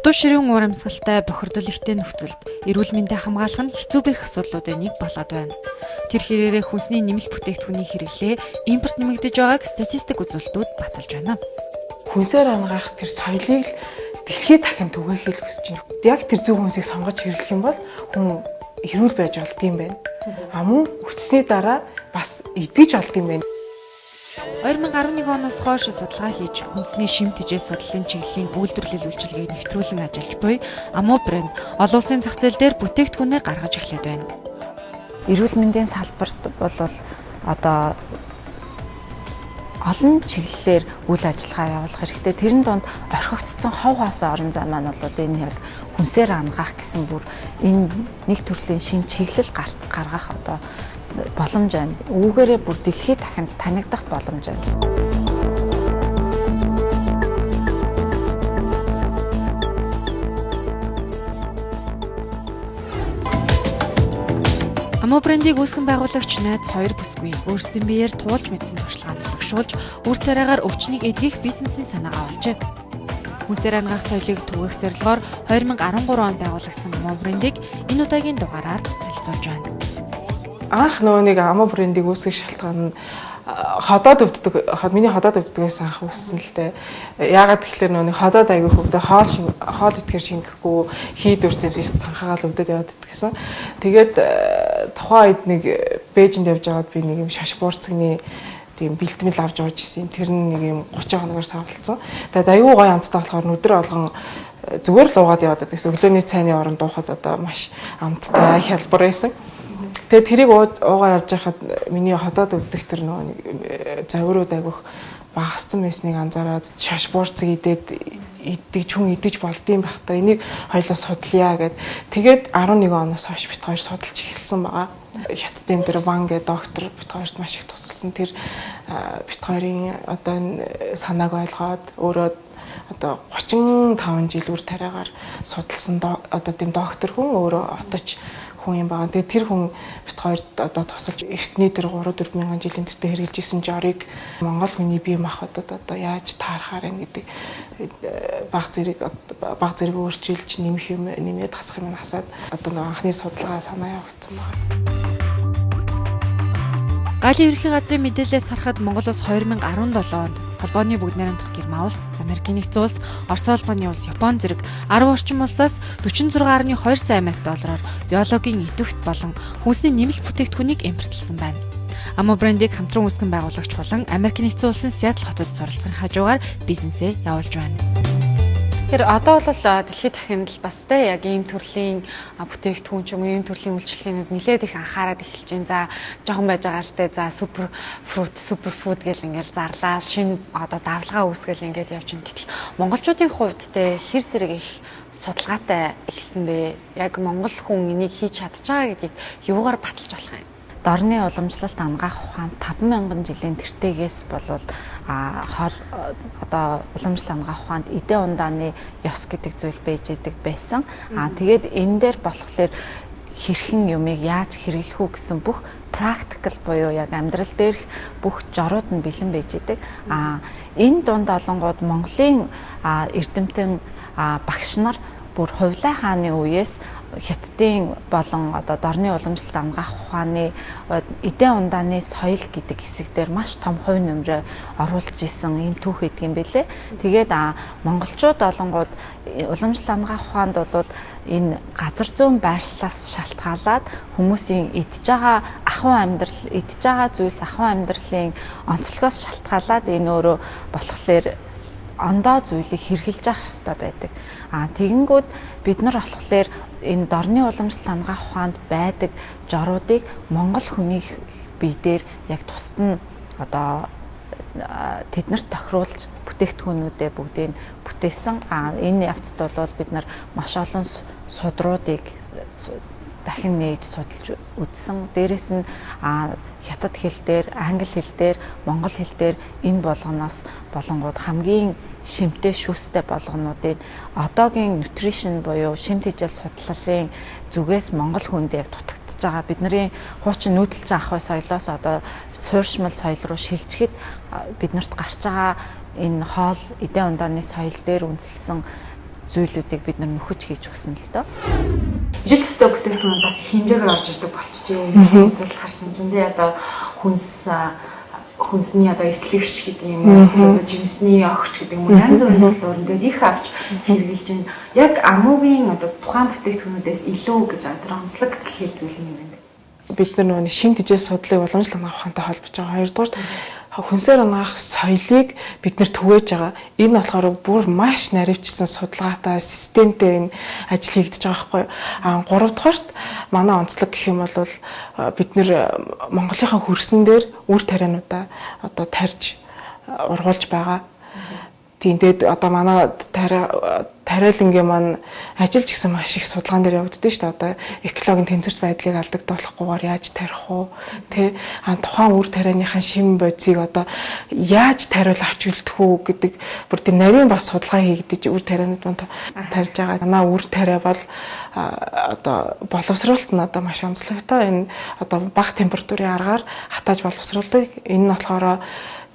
Хатуу ширүүн уур амьсгалтай бохирдол эртний нөхцөлд эрүүл мэндийг хамгаалах нь хэцүү бэрх асуудлуудын нэг болоод байна. Тэр хэрээрээ хүнсний нэмэлт бүтээгдэхүүний хэрэглээ импорт нэмэгдэж байгааг статистик үзүүлэлтүүд баталж байна. Хүнсээр ангаах тэр соёлыг дэлхийд дахин түгээхийг хүсэж байна. Яг тэр зөв хүнсийг сонгож хэрэглэх юм бол хүн эрүүл байж болдго юм байна. Мөн хүчсний дараа бас идэж болдго юм байна. 2011 оноос хойш судалгаа хийж хүнсний шим тэжээ судлалын чиглэлийн үйлдвэрлэл үйлчилгээг нэвтрүүлэн ажиллаж буй Amo брэнд олон улсын зах зээл дээр бүтээгдэхүүнээ гаргаж эхлэв байна. Эрүүл мэндийн салбарт бол одоо олон чиглэлээр үйл ажиллагаа явуулах хэрэгтэй. Тэрэн донд орхигдсон хов хоосоо орон зай маань бол энэ яг хүнсээр ангаах гэсэн бүр энэ нэг төрлийн шинэ чиглэл гаргах одоо боломж байна. Үүгээрээ бүр дэлхийд дахинд танигдах боломж байна. Amo брендийг үүсгэн байгуулагч найз хоёр бүсгүй өөрсдийн биеэр туулж мэдсэн туршлагаа нутагшуулж үр тариагаар өвчнийг эдгэх бизнесийн санаагаа олжээ. Хүнсээр ангаах соёлыг түгээх зорилгоор 2013 онд байгуулагдсан Amo брендийг энэ удаагийн дугаараар танилцуулж байна. Анх нөгөө нэг Amo брендийг үүсгэх шалтгаан нь миний ходоод өвддөгээс анх үүссэн л дээ. Яагаад гэвэл нөгөө нэг ходоод аягүй хөвдө хоол итгэр шингэхгүй хийд үрцээс цанхаагаал өвдөд яваад идчихсэн. Тэгээд тухайн үед нэг Бээжинд явж байгаад би нэг юм шаш буурцагны тийм бэлтгэл авч явж ирсэн. Тэр нэг юм 30 хоногоор савлцсан. Тэгээд аягүй гоё амттай болохоор өдөр болгон зүгээр л уугаад яваад байсан. Өглөөний цайны оронд уухад одоо маш амттай хялбар байсан. Тэгээд тэрийг уугаа явж байхад миний ходоод өвдөх тэр нөгөө завирууд айгүйх багассан байсныг анзаараад шаш буурцаг идэж хүн идэж болдсон байх та энийг хоёлоо судлая гэд. Тэгээд 11 оноос хойш бит хоёр судалж эхэлсэн байгаа. Хятадын тэр Ван гэ доктор бит хоёрт маш их тусалсан. Тэр бит хоёрын одоо энэ санааг ойлгоод өөрөө одоо 35 жил үр тариагаар судалсан одоо тийм доктор хүн өөрөө отож хүн юм байгаа. Тэгээд тэр хүн бит хоёрт одоо тусалж эртний тэр 3-4 мянган жилийн тэртээ хэрэгжилж исэн жорыг Монгол хүний бие махбодод одоо яаж таарахаар юм гэдэг баг зэрэг өөрчилж нэмээд хасах юм насаад одоо нэг анхны судалгаа санаа явагдсан байна. Галийн ерөнхий газрын мэдээлэлээс харахад Монгол улс 2017 онд холбооны бүгд найрамдах Герман улс, Америкийн нэгдсэн улс, Орос улбаны улс, Япон зэрэг 10 орчим улсаас 46.2 сая америк доллараар биологийн идэвхт болон хүнсний нэмэлт бүтээгдэхүүнийг импортлсон байна. Amo брендийг хамтран үүсгэн байгуулагч болон Америкийн нэгдсэн улсын Сиэтл хотод суралцахын хажуугаар бизнесээ явуулж байна. Тэр одоо бол дэлхийд дахинд л бас те яг ийм төрлийн бүтээгдэхүүн ч юм уу ийм төрлийн үйлчлэгээнүүд нэлээд их анхаарал эхэлж байна. За жоохон байж байгаа л те за супер фрут, супер фуд гэл ингээл зарлаа. Шинэ одоо давлгаа үүсгэл ингээд явж байна. Гэтэл монголчуудын хувьд те хэр зэрэг их судалгаатай эхэлсэн бэ? Яг монгол хүн энийг хийж чадж байгаа гэдгийг юугаар баталж болох юм? Дорны уламжлалт ангаах ухаан 5000 жилийн тэртегээс болвол одоо уламжлалт ангаах ухаанд эдээ ундааны ёс гэдэг зүйл байж идэг байсан. Тэгээд энэ дээр болохоор хэрхэн юмыг яаж хэрэглэх үү гэсэн бүх практикал буюу яг амьдрал дээрх бүх жорууд нь бэлэн байж идэг. Энэ дунд олонгууд Монголын эрдэмтэн багш нар бүр Хувлай хааны үеэс Хятадын болон одоо дорны уламжлалт ангаах ухааны эдээ ундааны соёл гэдэг хэсэг дээр маш том хувь нэмрээ оруулж исэн юм түүх гэдэг юм бэлээ. Тэгээд монголчууд олонгууд уламжлалт ангаах ухаанд бол энэ газар зүүн байршлаас шалтгаалаад хүмүүсийн идж байгаа зүйлс ахуйн амьдралын онцлогоос шалтгаалаад энэ өөрөө болохоор ондоо зүйлийг хэрглэж авах ёстой байдаг. Тэгэнгүүт бид нар болохоор энэ дорны уламжлалт ангаах ухаанд байдаг жоруудыг монгол хүний бие дээр яг тусад нь одоо тэднэрт тохируулж бүтээгдэхүүнүүдээ бүгдийг бүтээсэн. Энэ явцад бол бид нар маш олон судруудыг дахин нээж судалж үзсэн. Дээрээс нь хятад хэл дээр, англи хэл дээр, монгол хэл дээр энэ болгоноос болонгууд хамгийн шимтэй шүүстэй болгонуудыг одоогийн nutrition буюу шимт хичээл судлалын зүгээс монгол хүнд яг дутагдж байгаа. Бидний хуучин нүүдэлж авах соёлоос одоо суурьшмал соёл руу шилжихэд биднэрт гарч байгаа энэ хоол эдийн ундааны соёл дээр үндэслэн зүйлүүдийг бид нар нөхөж хийж өгсөн л доо. Ижил төстэй бүтээгдэхүүн бас хэмжээгээр орж ирдэг болчихжээ. Зүйлд харсан чинь тий одоо хүнсний одоо эслэгч гэдэг юм уу, эсвэл жимсний огч гэдэг юм уу, янз бүрийн төлөөрн дээр их авч хэрэгжилж байна. Яг амуугийн одоо тухайн бүтээгдэхүүнүүдээс илүү гэж тэр онцлог гэхэр зүйл юм байна. Бид нар нөгөө шимт хичээл судлалыг уламжлалт ухаантай холбож байгаа. Хоёрдугаар хүнсээр унаах соёлыг бид нэр түгээж байгаа. Энэ болохоор бүр маш наривчсан судалгаатай системтэй энэ ажил хийгдэж байгаа байхгүй юу. Гуравдугаарт манай онцлог гэх юм бол бид нэр Монголынхаа хөрсөн дээр үр тариануудаа одоо тарьж ургуулж байгаа. Тэгээд одоо манай тариалангийн маань ажиллаж гисэн маш их судалгаан дээр явагддаг шүү дээ. Одоо экологийн тэнцвэрт байдлыг алдагдуулахгүйгээр яаж тарих уу? Тэ тухайн үр тарианыхаа шим бодисыг одоо яаж тариул авч үлдэх үү гэдэг бүр тийм нарийн бас судалгаа хийгдэж үр тарианууд манд тарьж байгаа. Манай үр тариа бол одоо боловсруулалт нь одоо маш онцлогтой. Энэ одоо бага температурын аргаар хатааж боловсруулдаг. Энэ нь болохоор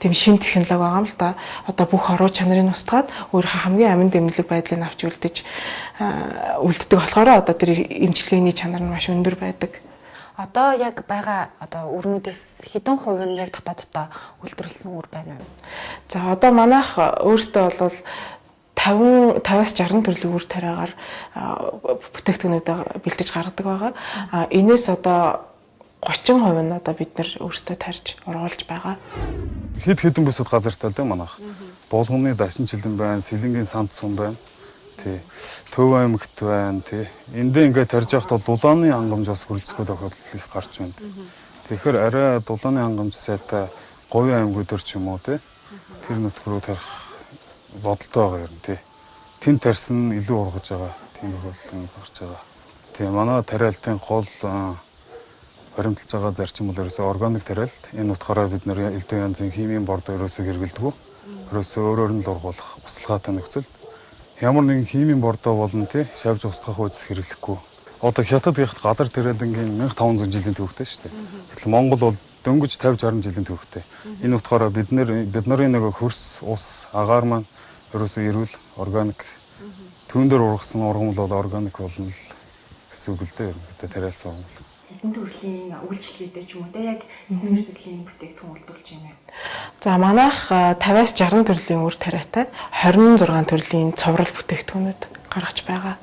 тийм шин технологи байгаа юм л да. Одоо бүх оруу чанарыг устгаад өөрийнхөө хамгийн амин дэмнэлэг байдлыг авч үлддэг болохоор одоо тэр эмчилгээний чанар нь маш өндөр байдаг. Одоо яг байгаа одоо үрнүүдээс хэдэн хувь нь яг дотооддоо үйлдвэрлэсэн үр байна вэ? За одоо манайх өөрсдөө бол 50-аас 60 төрлийн үр тариагаар бүтээгдэхүүнүүдээ бэлдэж гаргадаг байгаа. Энээс одоо 30% нь одоо бид нар өөрсдөө тарьж ургуулж байгаа. Хэд хэдэн бүсэд газартай л дээ манайх. Булганы дашин жилэн байна, сэлэнгийн санд сум байна. Тий. Төв аймагт байна, тий. Эндээ ингээд тарьж явахд бол дулааны хангамж бас хүрэлцэхгүй тохиолдол их гарч байна. Тэгэхээр арай дулааны хангамж сайтай говийн аймагуд ч юм уу тий. Тэр нутг руу тарих бодолтой байгаа юм тий. Тэн тарьсан илүү ургаж байгаа. Тийм их бол гарч байгаа. Тий. Манай тариалтын гол баримталж байгаа зарчим бол ерөөсөө органик тариалт. Энэ утгаараа бид нэр элдв янзын химийн бордоо ерөөсөө хэрэгэлдэг. Ерөөсөө өөрөөр нь л ургуулах услахаатай нөхцөлд ямар нэгэн химийн бордоо болон тий шавж устгах үйлс хэрэглэхгүй. Одоо хятад гихт газар тариалангийн 1500 жилийн төвхтэй шүү дээ. Гэтэл Монгол бол дөнгөж 50 60 жилийн төвхтэй. Энэ утгаараа бид нарын нэг хөрс ус агаар маань ерөөсөө эрүүл органик түүн дээр ургасан ургамал бол органик болно гэсэн үг л дээ. Одоо тариалсан ургамал. Хэдэн төрлийн үйлчлэгээтэй ч юм уу те яг хэдэн төрлийн бүтээгдэхүүн үйлдвэрлэж байна вэ? За манайх 50-аас 60 төрлийн үр тариатай 26 төрлийн цоврал бүтээгдэхүүнүүд гаргаж байгаа.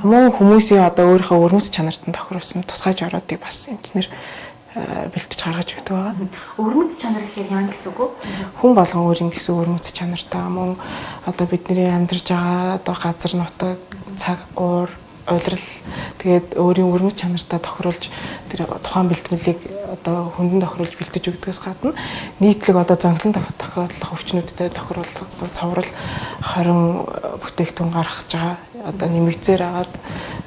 Мөн хүмүүсийн одоо өөрийнхөө өрмөц чанарт нь тохируулсан тусгай жороодыг бас инженер бэлтэж гаргаж өгдөг байгаа. Өрмөц чанар гэхээр яа гэсэн үг вэ? Хүн болгон өөрийн гэсэн өрмөц чанартай мөн одоо бидний амьдарч байгаа одоо газар нутаг, цаг, уур, уйлрал тэгээд өөрийн өрмөц чанартаа тохируулж тэр тухайн бэлтгэлийг одоо хүндэн тохируулж бэлтэж өгдөгөөс гадна нийтлэг одоо зонхлон тохиолдох өвчнүүдтэй тохируулсан цоврал 20 бүтээгдэхүүн гаргаж байгаа. Одоо нэмэгдсээр агаад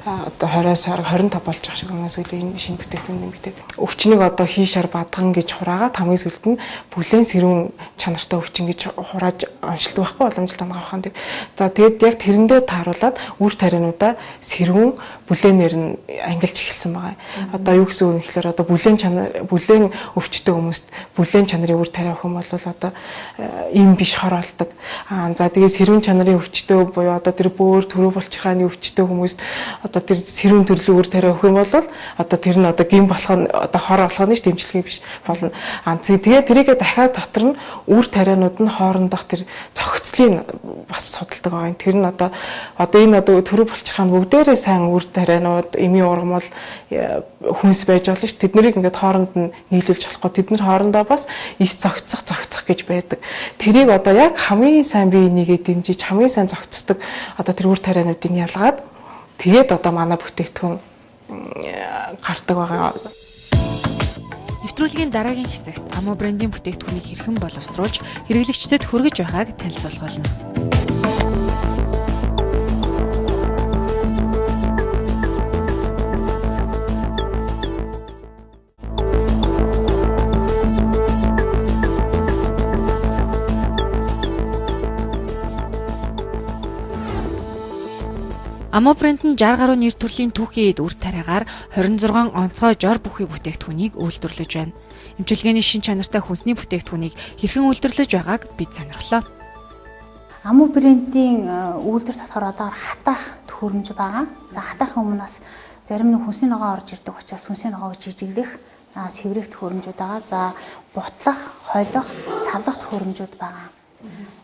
одоо 20-аас 25 болж байгаа шиг өнөөс үл энэ шинэ бүтээгдэхүүн нэмэгдээд өвчнийг одоо хийшаар бадган гэж хураагаад хамгийн сүүлд нь бүлээн сэрүүн чанартай өвчин гэж хурааж оншилдог байхгүй уламжлалт хангах ухаан. За тэгээд яг тэрэндээ тааруулаад үр тариануудаа сэрүүн бүлээнээр нь ангилж эхэлсэн байгаа. Одоо юу гэсэн үг гэхээр одоо бүлээн өвчтөг хүмүүст бүлээн чанарын үр тариа өгөх юм бол одоо ийм биш хор олдог. За тэгээд сэрүүн чанарын өвчтөг буюу одоо тэр бөөр төрөв булчирхааны өвчтөг хүмүүст одоо тэр сэрүүн төрлийн үр тариа өгөх юм бол одоо тэр нь одоо гин болох нь одоо хор болгоно ш дэмжлэгээ биш болно. Тэгээд тэрийгэ дахиад дотор нь үр тарианууд нь хоорондох тэр цогцлыг бас судалдаг байгаа. Тэр нь одоо энэ одоо төрөв булчирхааны бүгдээрээ сайн үр тарианууд эмийн ургамал хүнс байж болно ш. Тэднийг ингээд хооронд нь нийлүүлж болохгүй. Тэд нар хоорондоо бас ис зогцох гэж байдаг. Тэрийг одоо яг хамгийн сайн бие нэгээ дэмжиж хамгийн сайн зогцдог одоо тэр үр тариануудыг ялгаад тэгээд одоо манай бүтээгдэхүүн гардаг байгаа. Нэвтрүүлгийн дараагийн хэсэгт Амуу брендийн бүтээгдэхүүнийг хэрхэн боловсруулж хэрэглэгчдэд хүргэж байгааг танилцуулах болно. Amo брэнд нь 60 гаруй нэр төрлийн түүхийн эд үр тариагаар 26 онцгой жор бүхий бүтээгдэхүүнийг үйлдвэрлэж байна. Эмчилгээний шин чанартай хүнсний бүтээгдэхүүнийг хэрхэн үйлдвэрлэж байгааг бид сонирхлоо. Amo брендийн үйлдвэр татвар одоо хатаах төхөөрөмж байгаа. За хатаахын өмнө бас зарим нэг хүнсний ногоо орж ирдэг учраас хүнсний ногоог жижиглэх, сэврэх төхөөрөмжүүд байгаа. За бутлах, хойлох, савлах төхөөрөмжүүд байгаа.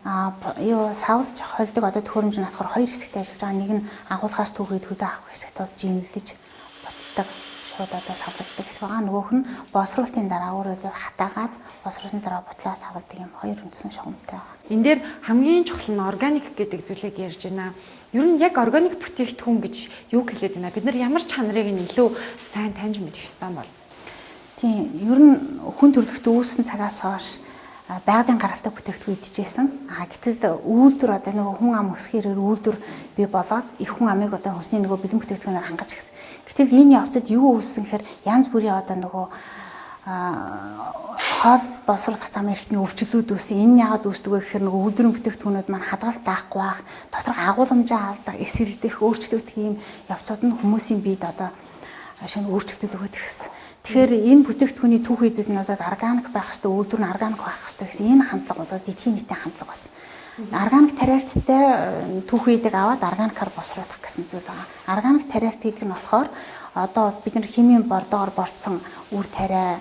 Савлж хойлдог одоо төхөөрөмж нь болохоор хоёр хэсэгт ажиллаж байгаа. Нэг нь агуулгаас түүхийд хөдөө авах хэсэгт бол жинлэж буталдаг, шууд одоо савлагддаг хэсэг байгаа. Нөгөөх нь босруулалтын дараа өөрөө хатаагаад босруулсны дараа бутлаа савладаг юм хоёр үндсэн шугамтай байгаа. Энэ дээр хамгийн чухал нь органик гэдэг зүйлийг ярьж байна. Ер нь яг органик бүтээгдэхүүн гэж юу хэлээд байна? Бид нар ямар чанарыг нь илүү сайн таньж мэдэх ёстой юм бол? Тийм, ер нь хүн төрөлхтөн үүссэн цагаас хойш байгалийн гаралтай бүтээгдэхүүн идчихсэн. Гэтэл үйлдвэр одоо нэг хүн ам өсгөхөөр үйлдвэр бий болоод их хүн амыг одоо хүнсний нөгөө бэлэн бүтээгдэхүүнээр хангаж гисэн. Гэтэл энэ явцад юу үүссэн гэхээр янз бүрийн одоо нөгөө хоол босруулах зам эрхтний өвчлүүд үүсэн. Энэ яагаад үүсдэг вэ гэхээр нөгөө үйлдвэрийн бүтээгдэхүүнүүд маань хадгалт даахгүй байх, доторх агуулмжаа алдах, эсрэгдэх, өөрчлөгдөх ийм явцууд нь хүмүүсийн биед одоо шинэ өөрчлөлтүүд өгöd ирсэн. Тэгэхээр энэ бүтээгдэхүүний түүхийдэд нь одоо органик байх хэвээр үйлдвэр нь органик байх хэвээр гэсэн энэ хандлага бол дэлхийн нийтийн хандлага болсон. Органик тариалттай түүхийдэг аваад органикаар босруулах гэсэн зүйл байгаа. Органик тариалт гэдэг нь болохоор одоо бид нар химийн бордоогоор борцсон үр тариа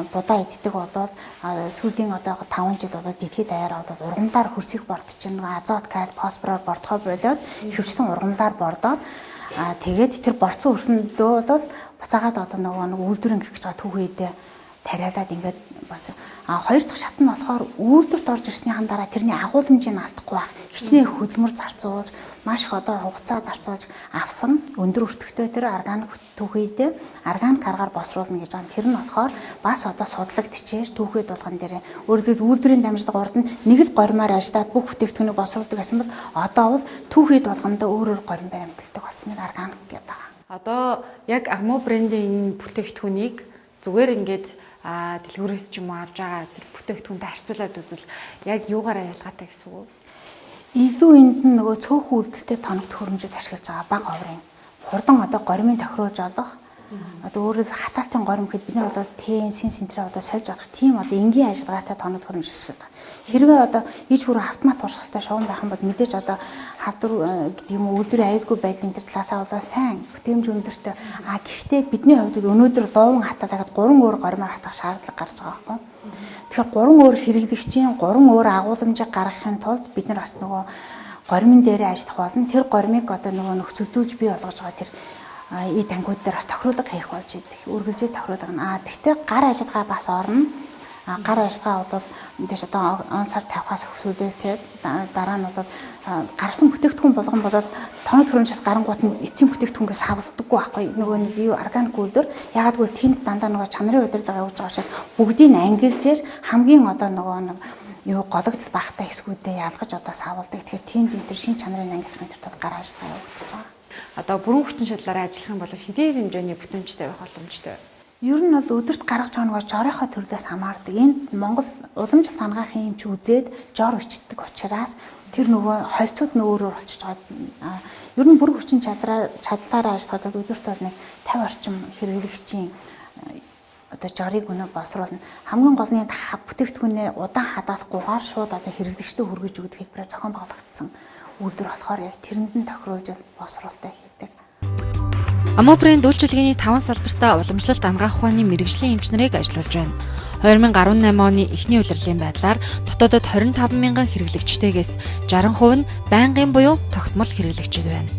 будаа иддэг болоод сүүлийн одоо 5 жил болоод дэлхийд даяар болоод ургамлаар хөрсийг бордож байгаа. Азот, калий, фосфороор бордохоо болоод ихэвчлэн ургамлаар бордоод тэгээд тэр борцсон өрсөндөө бол буцаагаад одоо нөгөө үйлдвэрийн гэх гэж байгаа түүхийдээ тариалаад ингээд бас хоёр дахь шат нь болохоор үйлдвэрт орж ирснийхэн дараа тэрний агуулмжийг алдахгүй байх хичнээн хөдөлмөр зарцуулж маш их одоо хугацаа зарцуулж авсан өндөр өртөгтэй тэр органик түүхийдээ органик аргаар босруулна гэж байгаа. Тэр нь болохоор бас одоо судлагдчихээр түүхий дулган дээр өөрөлдөл үйлдвэрийн дамжлага урд нь нэг л гормоор ажиллаад бүх бүтээгдэхүүнийг босруулдаг гэсэн бол одоо бол түүхий дулгандаа өөр горим баримталдаг болсныг органик гэдэг байгаа. Одоо яг Amo брендийн энэ бүтээгдэхүүнийг зүгээр ингээд дэлгүүрээс ч юм уу авч байгаа тэр бүтээгдэхүүнтэй харьцуулаад үзвэл яг юугаараа ялгаатай гэсэн үг үү? Илүү энд нь нөгөө цөөхөн үйлдэлтэй тоног төхөөрөмжөд ашиглаж байгаа бага оврын хурдан одоо горимын тохируулж олох одоо өөрөөр хатаалтын горим гэхэд бид нар бол тэн син сентрээ одоо сольж олох тийм одоо энгийн ажиллагаатай тоног төхөөрөмж ашиглаж байгаа. Хэрвээ одоо иж бүр автомат туршлагатай шугам байх юм бол мэдээж одоо халдвар гэдэг юм уу үйлдвэрийн аюулгүй байдлын тэр талаасаа болоо сайн бүтээмж өндөртэй гэхдээ бидний хувьд өнөөдөр ловон хатаагаад 3 өөр горимоор хатах шаардлага гарч байгаа байхгүй. Тэгэхээр 3 өөр хэрэглэгчийн 3 өөр агуулмжийг гаргахын тулд бид нар бас нөгөө горимын дээрээ ажиллах болно. Тэр горимыг одоо нөгөө нөхцөлдүүлж бий болгож байгаа тэр и тангууд дээр бас тохируулга хийх болж идэх. Үргэлжлэл тохируулга нь тэгтээ гар ажиллагаа бас орно. Гар ажиллагаа бол мэдээж одоо он сар 50-аас өсвөлээ тэгээд дараа нь бол гарсан бүтээгдэхүүн болгон болоод тоног төхөөрөмжөөс гарангуут нь эцсийн бүтээгдэхүүнгээс савлдаггүй байхгүй. Нөгөө нэг юу органик үйлдвэр ягаад гэвэл тэнд дандаа нөгөө чанарын удирдлага явуулж байгаа учраас бүгдийг ангилжээж хамгийн одоо нөгөө нэг юу гологдол багтай хэсгүүдээ ялгаж одоо савлдаг. Тэгэхээр тэнд энэ шин чанарыг ангилахын тулд гар ажиллагаа явуулж байгаа. Одоо бүрэн хүчин шалгаараа ажиллах юм бол хэдийн хэмжээний бүтээмжтэй байх боломжтой вэ? Ер нь бол өдөрт гаргаж байгаа нөгөө жорынхоо төрлөөс хамаардаг. Энд Монгол уламжлалт хангахын эмч үзээд жор бичдэг учраас тэр нөгөө хольцууд нь өөрөөр болчихж байгаа. Ер нь бүрэн хүчин чадлаараа ажиллахад өдөрт бол нэг 50 орчим хэрэглэгчийн одоо жорыг өнөө босруулна. Хамгийн гол нь бүтээгдэхүүнээ удаан хадгалахгүйгээр шууд одоо хэрэглэгчтэй хүргэж өгөх хэлбэрээр зохион байгуулагдсан үйлдвэр болохоор яг тэрэнд нь тохируулж босруулалтаа хийдэг. Amo брэнд үйлчилгээний 5 салбартаа уламжлалт ангаах ухааны мэрэгжлийн эмч нарыг ажиллуулж байна. 2018 оны эхний улирлын байдлаар дотоодод 25 мянган хэрэглэгчтэйгээс 60% нь байнгын буюу тогтмол хэрэглэгчид байна.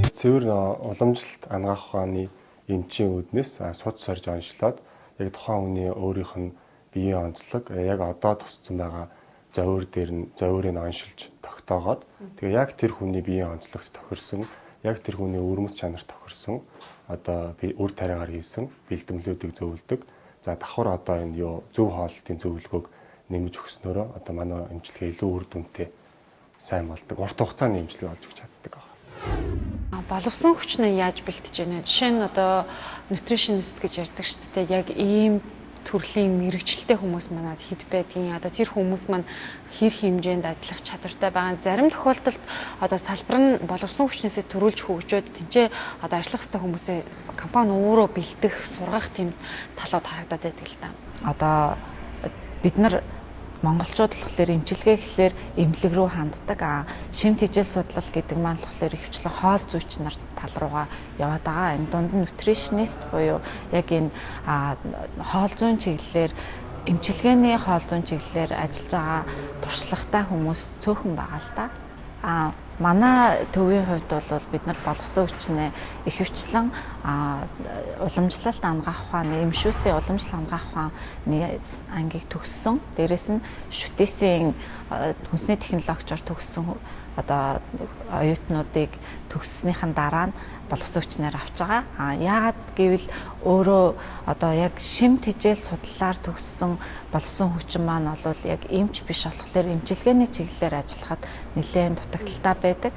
Цэвэр уламжлалт ангаах ухааны эмчийн үүднээс суд сорж онцлоод яг тухайн хүний өөрийнх нь биеийн онцлог яг одоо тусцсан байгаа зовир дээр нь зовирыг оншилж тогтоогоод тэгээ яг тэр хүний биеийн онцлогт тохирсон яг тэр хүний өвөрмөц чанарт тохирсон одоо үр тариагаар хийсэн бэлтгэлүүдийг зөвлөдөг. За давхар одоо энэ юу зөв хооллолтын зөвлөгөөг нэмж өгснөөрөө одоо манай эмчилгээ илүү үр дүнтэй сайн болдог. Урт хугацааны эмчилгээ олж өгч чаддаг байна. Боловсон хүчнээ яаж бэлтэж байна вэ? Жишээ нь одоо nutritionist гэж ярьдаг шүү дээ. Яг ийм төрлийн мэрэгчлэлтэй хүмүүс манад хэд байдгийг одоо тэр хүмүүс маань хэр хэмжээнд ажиллах чадвартай байгаа. Зарим тохиолдолд одоо салбар нь боловсон хүчнээсээ төрүүлж хөгжөөд тэнцээ одоо ажиллах хэвээр хүмүүсээ компани өөрөө бэлдэх, сургах тийм талууд харагдаад байдаг л та. Одоо бид нар монголчууд болохоор эмчилгээ гэхлээр эмнэлэг рүү ханддаг. Шимт хижээл судлал гэдэг маань болохоор ихэвчлэн хоол зүйч нар тал руугаа яваад байгаа. Энэ дунд нь нутришнист буюу яг энэ хоол зүйн чиглэлээр эмчилгээний хоол зүйн чиглэлээр ажиллаж байгаа туршлагатай хүмүүс цөөхөн байгаа л да. Манай төвийн хувьд бол бид нар боловсон хүчнээ ихэвчлэн уламжлалт ангаах ухааны эмшүүсийн уламжлалт ангаах ухааны ангийг төгссөн. Дээрээс нь шүтээсийн хүнсний технологичоор төгссөн одоо оюутнуудыг төгссөнийхэн дараа нь боловсон хүчнээр авч байгаа. Яагаад гэвэл өөрөө одоо яг шимт хижээл судлалаар төгссөн боловсон хүчин маань бол яг эмч биш болохоор эмчилгээний чиглэлээр ажиллахад нэлээд дутагдaltaй байдаг.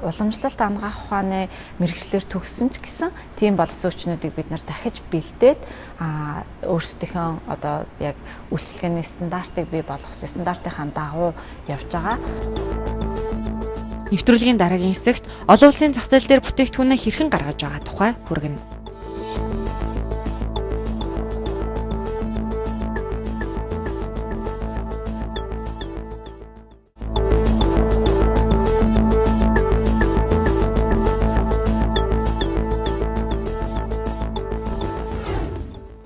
Уламжлалт ангаах ухааны мэрэгчлэр төгссөн ч гэсэн тийм боловсон хүчнүүдийг бид нар дахиж бэлдээд өөрсдийнхөө одоо яг үйлчилгээний стандартыг бий болгох стандартынхаа дагуу явж байгаа. Нэвтрүүлгийн дараагийн хэсэгт олон улсын зах зээл дээр бүтээгдэхүүнээ хэрхэн гаргаж байгаа тухай хүргэнэ.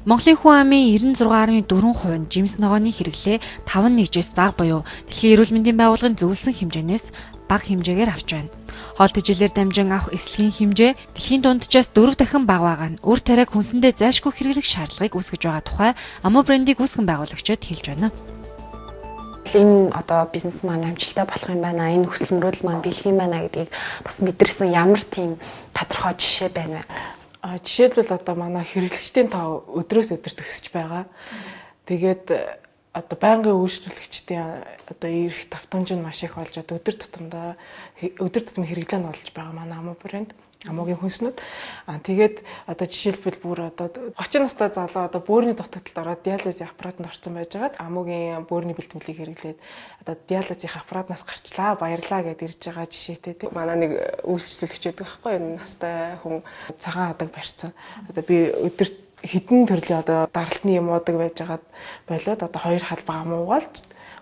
Монголын хүн амын 96.4% нь жимс ногооны хэрэглээ 5.1-ээс бага буюу Дэлхийн эрүүл мэндийн байгууллагын зөвлөсөн хэмжээнээс бага хэмжээгээр авч байна. Хоол тэжээлээр дамжин авах эслэгийн хэмжээ дэлхийн дунджаас 4 дахин бага байгаа нь үр тариаг хүнсэндээ зайлшгүй хэрэглэх шаардлагыг үүсгэж байгаа тухай Аму брендийг үүсгэн байгуулагчид хэлж байна. Энэ одоо бизнес маань амжилттай болох юм байна. Энэ нөхцөл мөрөөдөл маань бэлэх юм байна гэдгийг бас мэдэрсэн ямар тийм тодорхой жишээ байна вэ? Жишээлбэл одоо манай хэрэглэгчдийн тоо өдрөөс өдөр төсөж байгаа. Тэгээд одоо байнгын үйлчлүүлэгчдийн одоо ирэх давтамж нь маш их болж одоо өдөр тутмын хэрэглээ нь болж байгаа манай Аму брэнд, Амугийн хүнснүүд. Тэгээд одоо жишээлбэл бүр одоо 30 настай залуу одоо бөөрийн дутагдалд ороод диализийн аппаратанд орсон байжгаад Амугийн бөөрийн бэлтгэлийг хэрэглээд одоо диализийн аппаратнаас гарчлаа, баярлаа гэдээ ирж байгаа жишээтэй. Манай нэг үйлчлүүлэгч байдаг байхгүй энэ настай хүн цагаан хадаг барьсан. Одоо би өдөр хэдэн төрлийн одоо даралтны юм уудаг байжгаад болоод одоо 2 халбаа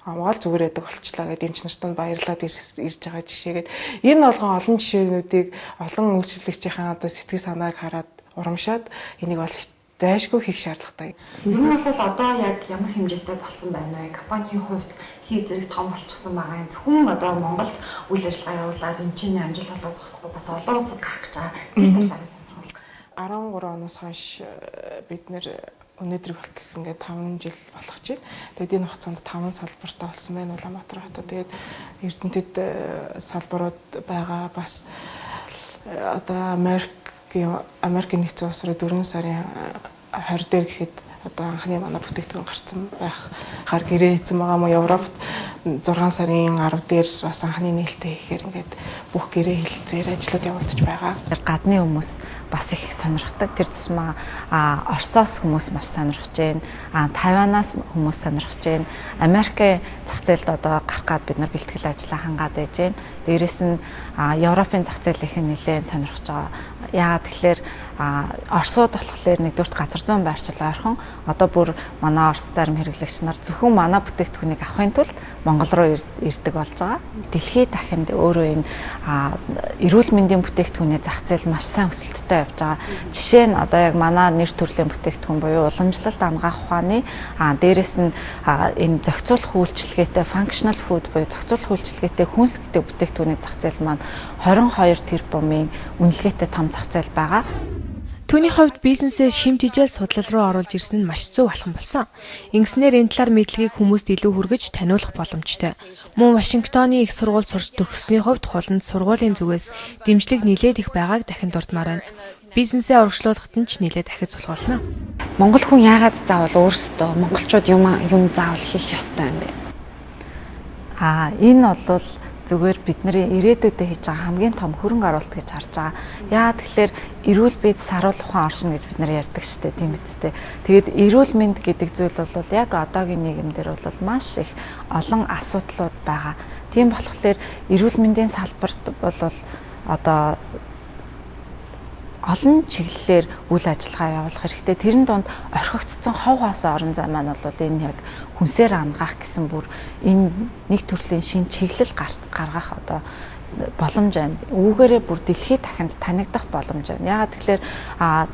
амгаал зүгээр яадаг болчлаа гэдэг эмч нартанд баярлаад ирж байгаа жишээгээд энэ болгон олон жишээнүүдийг олон үйлчлэгчийн одоо сэтгэл санааг хараад урамшаад энийг бол зайлшгүй хийх шаардлагатай. Ер нь бол одоо яг ямар хэмжээтэй болсон байна вэ? Компанийн хувьд хийх зэрэг том болчихсон байгаа юм. Зөвхөн одоо Монголд үйл ажиллагаа явуулаад эмчээний амжилт олоод зогсохгүй бас олон улсад гарах гэж байгаа. Тэр талаас нь 13 оноос хойш бид нэр өнөөдрийг болтол ингээд 5 жил болох чинь. Тэгээд энэ хугацаанд 5 салбартаа болсон байна Улаанбаатар хотод. Тэгээд Эрдэнэтэд салбарууд байгаа бас одоо Америкийн нэгдсэн улс руу 4 сарын 20 дээр гэхэд одоо анхны манай бүтээгдэхүүн гарсан байх хар гэрээ хийсэн байгаа мó Европт 6 сарын 10 дээр бас анхны нээлттэй хийхээр ингээд бүх гэрээ хэлэлцээр ажлууд явагдаж байгаа. Гадны хүмүүс бас их сонирхдаг. Тэр тусмаа Оросоос хүмүүс маш сонирхож байна. Тайванаас хүмүүс сонирхож байна. Америкийн зах зээлд одоо гарах гад бид нар бэлтгэл ажиллаа хангаад байж байна. Дээрээс нь Европын зах зээлийнх нь нэлээд сонирхож байгаа. Яагаад тэгэхээр Оросууд болохоор нэгдүгээр газар зүйн байршил ойрхон одоо бүр манай Орос зарим хэрэглэгч нар зөвхөн манай бүтээгдэхүүнийг авахын тулд Монгол руу ирдэг болж байгаа. Дэлхийд дахинд өөрөө энэ эрүүл мэндийн бүтээгдэхүүний зах зээл маш сайн өсөлттэй явж байгаа. Жишээ нь одоо яг манай нэр төрлийн бүтээгдэхүүн буюу уламжлалт ангаах ухааны дээрээс нь энэ зохицуулах үйлчилгээтэй functional food буюу зохицуулах үйлчилгээтэй хүнс гэдэг бүтээгдэхүүний зах зээл маань 22 тэрбумын үнэлгээтэй том зах зээл байгаа. Түүний хувьд бизнесээ шимт хижээл судлал руу оруулж ирсэн нь маш зөв алхам болсон. Ингэснээр энэ талаар мэдлэгийг хүмүүст илүү хүргэж таниулах боломжтой. Мөн Вашингтоны их сургууль сурч төгссөний хувьд хуланд сургуулийн зүгээс дэмжлэг нэлээд их байгааг дахин дурдмаар байна. Бизнесээ урагшлуулахад нь ч нэлээд дахиж сулгуулна. Монгол хүн яагаад заавал өөрсдөө монголчууд юм заавал хийх ёстой юм бэ? Энэ бол зүгээр бидний ирээдүйдээ хийж байгаа хамгийн том хөрөнгө оруулалт гэж харж байгаа. Яагаад тэгэхээр эрүүл биед саруул ухаан оршин гэж бид нар ярьдаг шүү дээ, тийм үстэй. Тэгээд эрүүл мэнд гэдэг зүйл бол яг одоогийн нийгэмдэр бол маш их олон асуудлууд байгаа. Тийм болохоор эрүүл мэндийн салбарт бол одоо олон чиглэлээр үйл ажиллагаа явуулах хэрэгтэй. Тэрэн донд орхигдсон хов хоосон орон зай маань бол энэ яг хүнсээр ангаах гэсэн бүр энэ нэг төрлийн шин чиглэл гаргах одоо боломж байна. Үүгээрээ бүр дэлхийд дахинд танигдах боломж байна. Яагаад тэгэхээр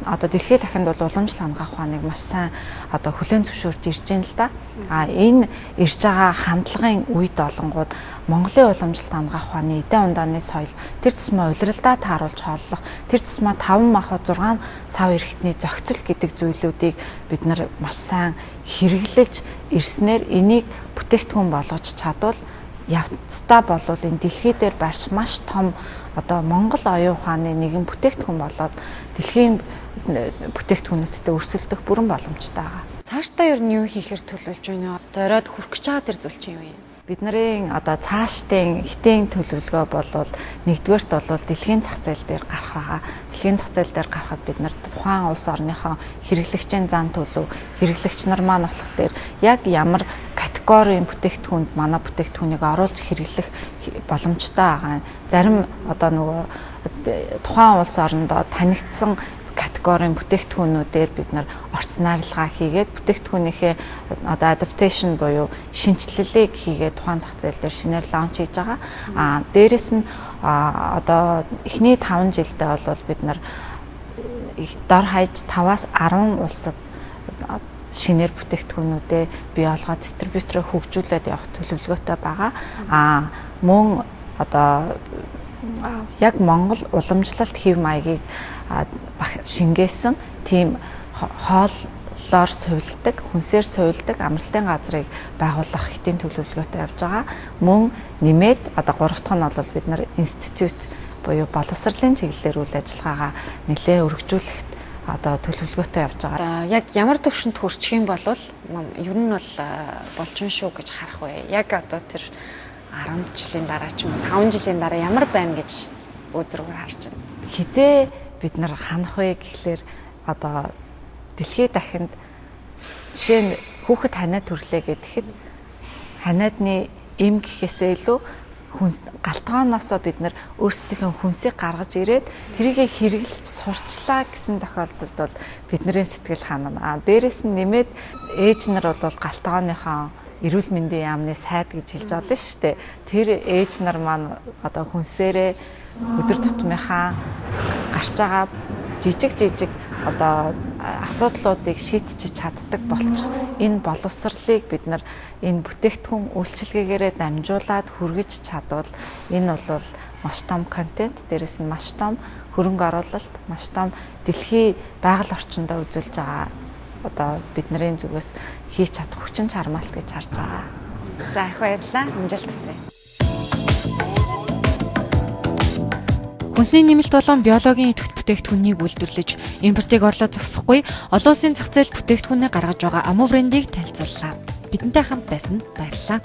одоо дэлхийд дахинд бол уламжлал ангаах ухааныг маш сайн одоо хүлээн зөвшөөрч ирж байна л да. Энэ ирж байгаа хандлагын үед олонгууд Монголын уламжлалт ангаах ухааны эдийн ундааны соёл тэр тусмаа улиралдаа тааруулж хооллох, тэр тусмаа 5 махбод 6 сав эрхтний зохицол гэдэг зүйлүүдийг бид нар маш сайн хэрэглэж ирснээр энийг бүтээгдэхүүн болгож чадвал явцдаа болвол энэ дэлхий дээр барьж маш том одоо Монгол оюун ухааны нэгэн бүтээгдэхүүн болоод дэлхийн бүтээгдэхүүнүүдтэй өрсөлдөх бүрэн боломжтой байгаа. Цаашдаа ер нь юу хийхээр төлөвлөж байна вэ? Зориод хүрэх гэж байгаа тэр зүйл чинь юу юм? Бидний одоо цаашдын хитэн төлөвлөгөө бол нэгдүгээрт бол дэлхийн зах зээл дээр гарах байгаа. Дэлхийн зах зээл дээр гарахад бид нар тухайн улс орныхоо хэрэглэгчийн зан төлөв, хэрэглэгч нар маань болохоор яг ямар категорийн бүтээгдэхүүнд манай бүтээгдэхүүнийг оруулж хэрэглэх боломжтой байгаа. Зарим одоо нөгөө тухайн улс орондоо танигдсан категорийн бүтээгдэхүүнүүдээр бид нар орц найрлагаа хийгээд бүтээгдэхүүнийхээ одоо adaptation буюу шинжилэлийг хийгээд тухайн зах зээл дээр шинээр лаунч хийж байгаа. Дээрэс нь одоо эхний 5 жилдээ бол бид нар дор хаяж 5-аас 10 улсад шинээр бүтээгдэхүүнүүдээ бий болгоод дистрибьютороо хөгжүүлээд явах төлөвлөгөөтэй байгаа. Мөн одоо яг Монгол уламжлалт хэв маягийг шингээсэн тийм хооллоор суйлдаг, хүнсээр суйлдаг амралтын газрыг байгуулах хэтийн төлөвлөгөөтэй явж байгаа. Мөн нэмээд одоо 3 дахь нь бол бид нар институт буюу боловсролын чиглэлээр үйл ажиллагаагаа нэлээд өргөжүүлэх одоо төлөвлөгөөтэй явж байгаа. Яг ямар төвшөнд хүрчих юм бол ер нь бол болчихно шүү гэж харах вэ? Яг одоо тэр 10 жилийн дараа ч юм уу 5 жилийн дараа ямар байна гэж өдрөөр харж байна. Хизээ бид нар ханах вэ гэхлээр одоо дэлхийд дахинд жишээ нь хүүхэд ханиад төрлөө гэхэд ханиадны эм гэхээсээ илүү галтгооноосоо бид нар өөрсдийнхөө хүнсийг гаргаж ирээд тэрийг хэрэглэж сурчлаа гэсэн тохиолдолд бол бидний сэтгэл ханана. Дээрээс нь нэмээд ээж нар бол галтгооныхоо эрүүл мэндийн яамны сайд гэж хэлж байгаа шүү дээ. Тэр ээж нар маань одоо хүнсээрээ өдөр тутмынхаа гарч байгаа жижиг одоо асуудлуудыг шийдэж чаддаг болчих. Энэ боловсролыг бид нар энэ бүтээгдэхүүн үйлчилгээгээрээ дамжуулаад хүргэж чадвал энэ бол маш том контент, дээрээс нь маш том хөрөнгө оруулалт, маш том дэлхийн байгаль орчиндөө үзүүлж байгаа одоо бидний зүгээс хийж чадах хүчин чармаалт гэж харж байгаа. За их баярлалаа. Амжилт хүсье. Хүнсний нэмэлт болон биологийн идэвхтэй бүтээгдэхүүнийг үйлдвэрлэж, импортыг орлоо зогсохгүй, олон улсын зах зээлд бүтээгдэхүүнээ гаргаж байгаа Аму брендийг танилцууллаа. Бидэнтэй хамт байсан баярлалаа.